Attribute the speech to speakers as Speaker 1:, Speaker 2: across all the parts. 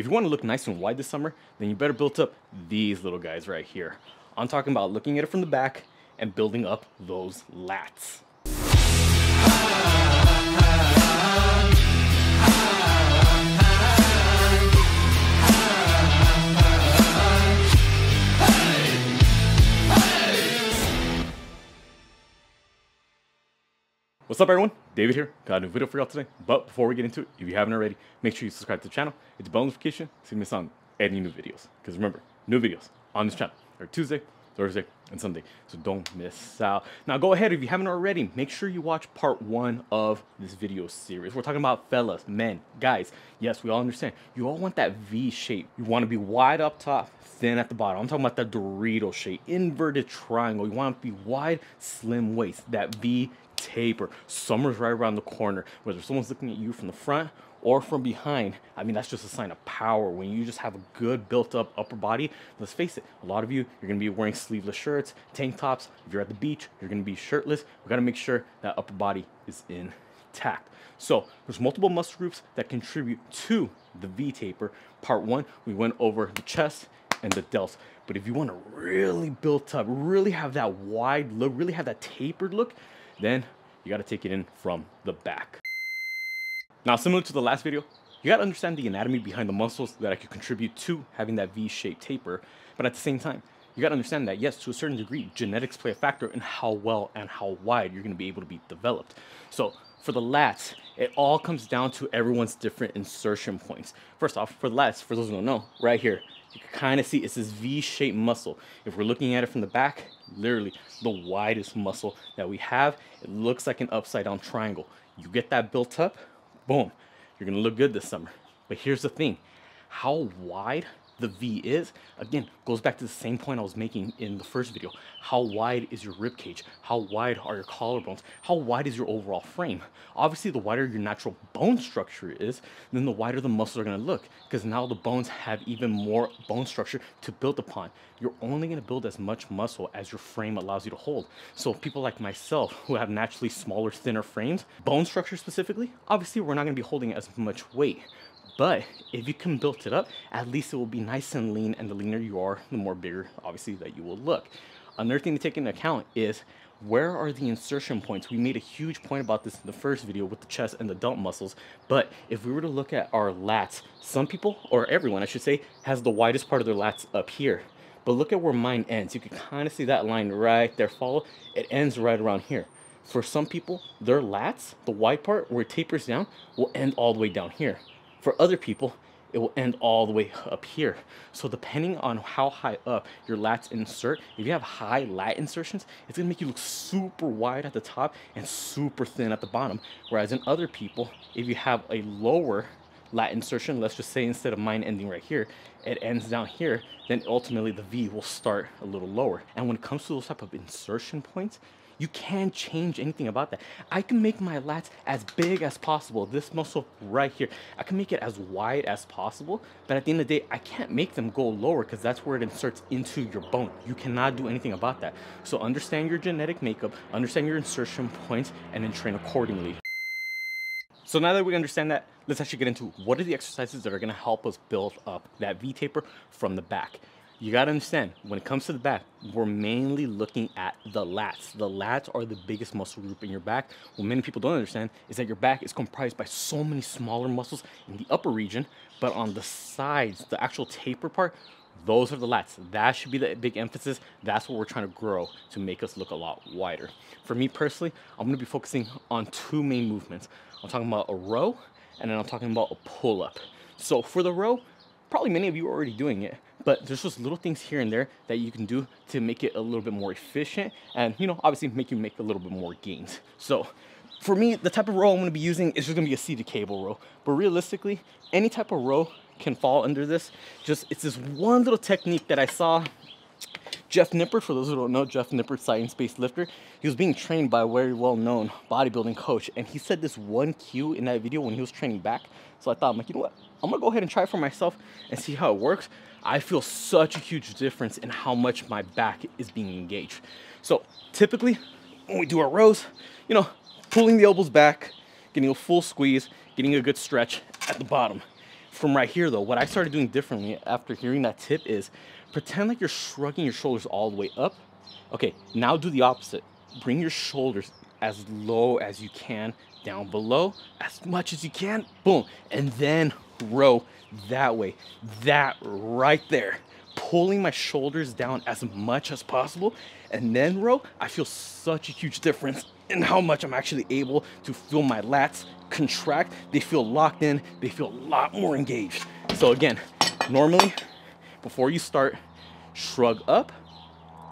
Speaker 1: If you want to look nice and wide this summer, then you better build up these little guys right here. I'm talking about looking at it from the back and building up those lats. What's up everyone, David here, got a new video for y'all today. But before we get into it, if you haven't already, make sure you subscribe to the channel, hit the bell notification so you miss on any new videos. Because remember, new videos on this channel are Tuesday, Thursday, and Sunday, so don't miss out. Now go ahead, if you haven't already, make sure you watch part 1 of this video series. We're talking about fellas, men, guys. Yes, we all understand. You all want that V shape. You want to be wide up top, thin at the bottom. I'm talking about that Dorito shape, inverted triangle. You want to be wide, slim waist, that V taper. Summer's right around the corner. Whether someone's looking at you from the front or from behind, I mean, that's just a sign of power. When you just have a good built up upper body, let's face it, a lot of you, you're gonna be wearing sleeveless shirts, tank tops. If you're at the beach, you're gonna be shirtless. We gotta make sure that upper body is intact. So there's multiple muscle groups that contribute to the V taper. Part 1, we went over the chest and the delts. But if you want to really build up, really have that wide look, really have that tapered look, then you got to take it in from the back. Now, similar to the last video, you got to understand the anatomy behind the muscles that could contribute to having that V-shaped taper. But at the same time, you got to understand that, yes, to a certain degree, genetics play a factor in how well and how wide you're going to be able to be developed. So for the lats, it all comes down to everyone's different insertion points. First off, for the lats, for those who don't know, right here, you can kind of see it's this V-shaped muscle. If we're looking at it from the back, literally the widest muscle that we have, it looks like an upside down triangle. You get that built up, boom, you're gonna look good this summer. But here's the thing, how wide the V is, again, goes back to the same point I was making in the first video. How wide is your rib cage? How wide are your collarbones? How wide is your overall frame? Obviously, the wider your natural bone structure is, then the wider the muscles are gonna look, because now the bones have even more bone structure to build upon. You're only gonna build as much muscle as your frame allows you to hold. So people like myself who have naturally smaller, thinner frames, bone structure specifically, obviously we're not gonna be holding as much weight. But if you can build it up, at least it will be nice and lean, and the leaner you are, the more bigger, obviously, that you will look. Another thing to take into account is, where are the insertion points? We made a huge point about this in the first video with the chest and the delt muscles, but if we were to look at our lats, some people, or everyone I should say, has the widest part of their lats up here. But look at where mine ends. You can kind of see that line right there, follow? It ends right around here. For some people, their lats, the wide part where it tapers down, will end all the way down here. For other people, it will end all the way up here. So depending on how high up your lats insert, if you have high lat insertions, it's gonna make you look super wide at the top and super thin at the bottom. Whereas in other people, if you have a lower lat insertion, let's just say instead of mine ending right here, it ends down here, then ultimately the V will start a little lower. And when it comes to those type of insertion points, you can't change anything about that. I can make my lats as big as possible. This muscle right here, I can make it as wide as possible, but at the end of the day, I can't make them go lower because that's where it inserts into your bone. You cannot do anything about that. So understand your genetic makeup, understand your insertion points, and then train accordingly. So now that we understand that, let's actually get into what are the exercises that are gonna help us build up that V taper from the back. You gotta understand, when it comes to the back, we're mainly looking at the lats. The lats are the biggest muscle group in your back. What many people don't understand is that your back is comprised by so many smaller muscles in the upper region, but on the sides, the actual taper part, those are the lats. That should be the big emphasis. That's what we're trying to grow to make us look a lot wider. For me personally, I'm gonna be focusing on 2 main movements. I'm talking about a row, and then I'm talking about a pull-up. So for the row, probably many of you are already doing it, but there's just little things here and there that you can do to make it a little bit more efficient and, you know, obviously make a little bit more gains. So for me, the type of row I'm going to be using is just going to be a seated cable row. But realistically, any type of row can fall under this. It's this one little technique that I saw Jeff Nippert, for those who don't know, Jeff Nippert, science-based lifter, he was being trained by a very well-known bodybuilding coach, and he said this one cue in that video when he was training back. So I thought, I'm like, you know what? I'm gonna go ahead and try it for myself and see how it works. I feel such a huge difference in how much my back is being engaged. So typically, when we do our rows, you know, pulling the elbows back, getting a full squeeze, getting a good stretch at the bottom. from right here though, what I started doing differently after hearing that tip is pretend like you're shrugging your shoulders all the way up. Okay, now do the opposite. Bring your shoulders as low as you can down below, as much as you can, boom, and then row that way. That right there, pulling my shoulders down as much as possible, and then row, I feel such a huge difference in how much I'm actually able to feel my lats contract. They feel locked in, they feel a lot more engaged. So again, normally, before you start, shrug up,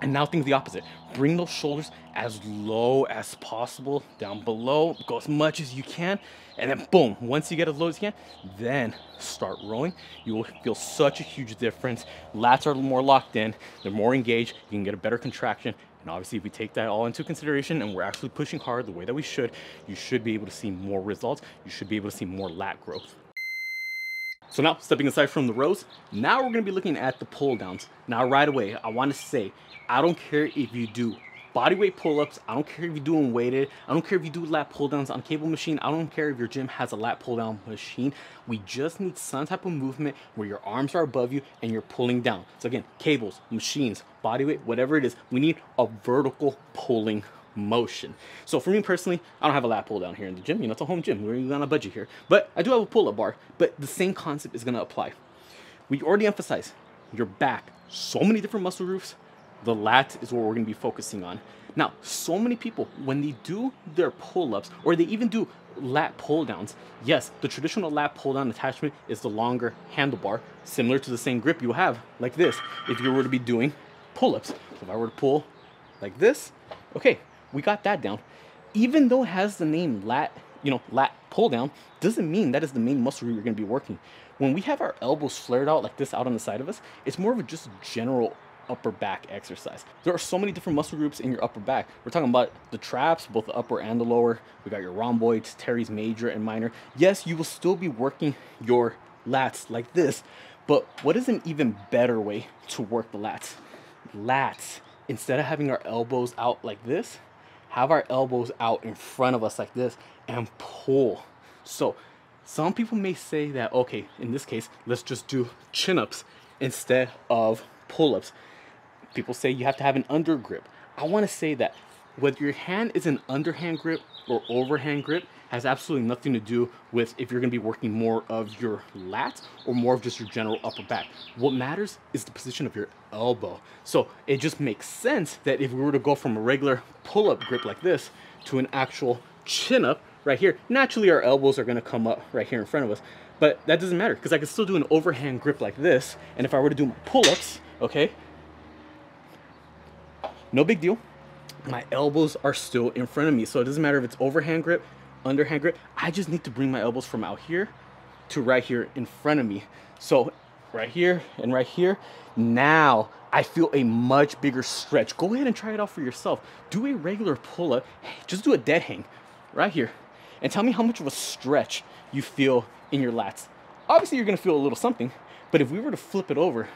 Speaker 1: and now think the opposite. Bring those shoulders as low as possible down below, go as much as you can, and then boom, once you get as low as you can, then start rowing. You will feel such a huge difference. Lats are more locked in, they're more engaged, you can get a better contraction. And obviously if we take that all into consideration and we're actually pushing hard the way that we should, you should be able to see more results. You should be able to see more lat growth. So now, stepping aside from the rows, now we're gonna be looking at the pull downs. Now right away, I wanna say, I don't care if you do bodyweight pull-ups, I don't care if you're doing weighted, I don't care if you do lat pull-downs on a cable machine, I don't care if your gym has a lat pull-down machine. We just need some type of movement where your arms are above you and you're pulling down. So again, cables, machines, bodyweight, whatever it is, we need a vertical pulling motion. So for me personally, I don't have a lat pull down here in the gym. You know, it's a home gym. We're on a budget here. But I do have a pull-up bar. But the same concept is going to apply. We already emphasized your back. So many different muscle groups. The lat is what we're going to be focusing on. Now, so many people, when they do their pull-ups, or they even do lat pull-downs, yes, the traditional lat pull-down attachment is the longer handlebar, similar to the same grip you have, like this, if you were to be doing pull-ups. So if I were to pull like this, okay, we got that down. Even though it has the name lat, lat pull down, doesn't mean that is the main muscle group you're going to be working. When we have our elbows flared out like this out on the side of us, it's more of a just general upper back exercise. There are so many different muscle groups in your upper back. We're talking about the traps, both the upper and the lower. We got your rhomboids, teres major and minor. Yes, you will still be working your lats like this, but what is an even better way to work the lats? Lats, instead of having our elbows out like this, have our elbows out in front of us like this and pull. So some people may say that, okay, in this case, let's just do chin-ups instead of pull-ups. People say you have to have an under grip. I want to say that whether your hand is an underhand grip or overhand grip has absolutely nothing to do with if you're going to be working more of your lats or more of just your general upper back. What matters is the position of your elbow. So it just makes sense that if we were to go from a regular pull-up grip like this to an actual chin-up right here, naturally our elbows are going to come up right here in front of us. But that doesn't matter because I can still do an overhand grip like this. And if I were to do my pull-ups, okay, no big deal. My elbows are still in front of me. So it doesn't matter if it's overhand grip, underhand grip. I just need to bring my elbows from out here to right here in front of me. So right here and right here. Now I feel a much bigger stretch. Go ahead and try it out for yourself. Do a regular pull-up. Just do a dead hang right here. And tell me how much of a stretch you feel in your lats. Obviously you're gonna feel a little something, but if we were to flip it over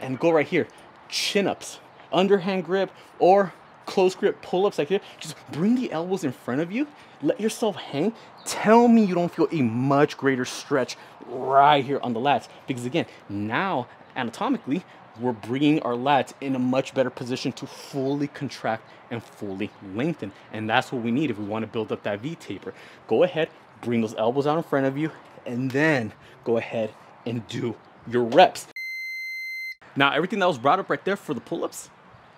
Speaker 1: and go right here, chin-ups, underhand grip, or close grip pull-ups like this, just bring the elbows in front of you, let yourself hang. Tell me you don't feel a much greater stretch right here on the lats, because again, now anatomically, we're bringing our lats in a much better position to fully contract and fully lengthen. And that's what we need if we want to build up that V-taper. Go ahead, bring those elbows out in front of you, and then go ahead and do your reps. Now, everything that was brought up right there for the pull-ups,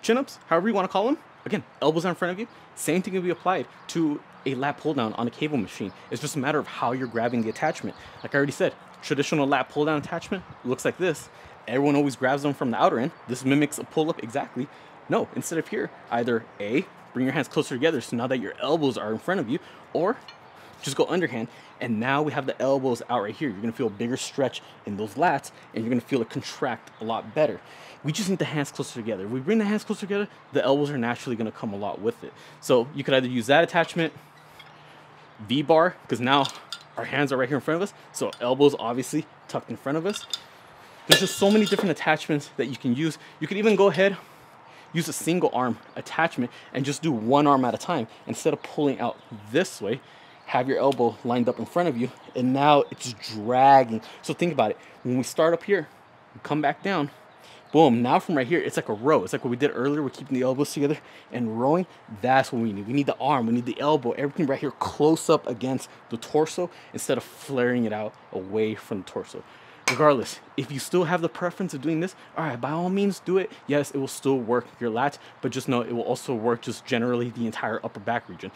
Speaker 1: chin-ups, however you want to call them, again, elbows out in front of you, same thing can be applied to a lat pull-down on a cable machine. It's just a matter of how you're grabbing the attachment. Like I already said, traditional lat pull-down attachment looks like this. Everyone always grabs them from the outer end. This mimics a pull-up exactly. No, instead of here, either A, bring your hands closer together so now that your elbows are in front of you, or just go underhand, and now we have the elbows out right here. You're gonna feel a bigger stretch in those lats, and you're gonna feel it contract a lot better. We just need the hands closer together. If we bring the hands closer together, the elbows are naturally gonna come a lot with it. So you could either use that attachment, V-bar, because now our hands are right here in front of us, so elbows obviously tucked in front of us. There's just so many different attachments that you can use. You could even go ahead, use a single arm attachment and just do one arm at a time. Instead of pulling out this way,
Speaker 2: have your elbow lined up in front of you, and now it's dragging. So think about it. When we start up here, we come back down, boom, now from right here, it's like a row. It's like what we did earlier. We're keeping the elbows together and rowing. That's what we need. We need the arm. We need the elbow. Everything right here close up against the torso instead of flaring it out away from the torso. Regardless, if you still have the preference of doing this, all right, by all means do it. Yes, it will still work your lats, but just know it will also work just generally the entire upper back region.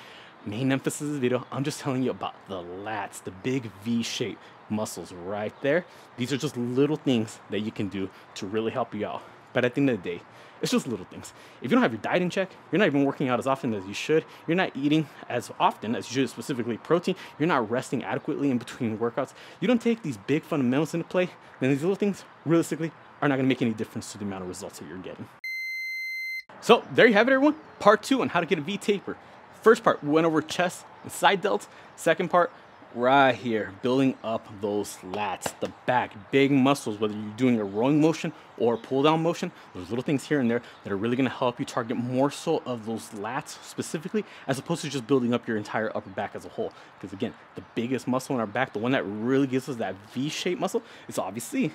Speaker 2: Main emphasis of this video, I'm just telling you about the lats, the big V-shaped muscles right there. These are just little things that you can do to really help you out. But at the end of the day, it's just little things. If you don't have your diet in check, you're not even working out as often as you should, you're not eating as often as you should, specifically protein, you're not resting adequately in between workouts, you don't take these big fundamentals into play, then these little things, realistically, are not gonna make any difference to the amount of results that you're getting. So there you have it, everyone. Part 2 on how to get a V taper. First part, we went over chest and side delts. Second part, right here, building up those lats, the back, big muscles, whether you're doing a rowing motion or a pull down motion. There's little things here and there that are really gonna help you target more so of those lats specifically, as opposed to just building up your entire upper back as a whole. Because again, the biggest muscle in our back, the one that really gives us that V-shaped muscle, is obviously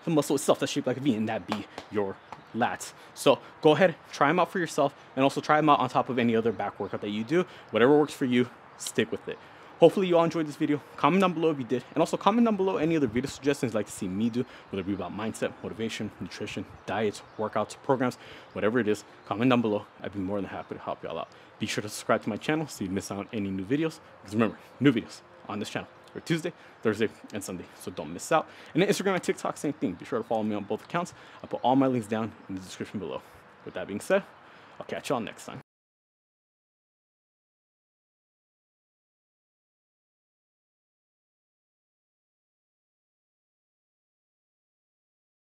Speaker 2: the muscle itself that's shaped like a V, and that be your lats. So go ahead, try them out for yourself, and also try them out on top of any other back workout that you do. Whatever works for you, stick with it. Hopefully you all enjoyed this video. Comment down below if you did, and also comment down below any other video suggestions you'd like to see me do, whether it be about mindset, motivation, nutrition, diets, workouts, programs, whatever it is. Comment down below. I'd be more than happy to help y'all out. Be sure to subscribe to my channel so you miss out on any new videos, because remember, new videos on this channel are Tuesday, Thursday, and Sunday, so don't miss out. And then Instagram and TikTok, same thing. Be sure to follow me on both accounts. I'll put all my links down in the description below. With that being said, I'll catch y'all next time.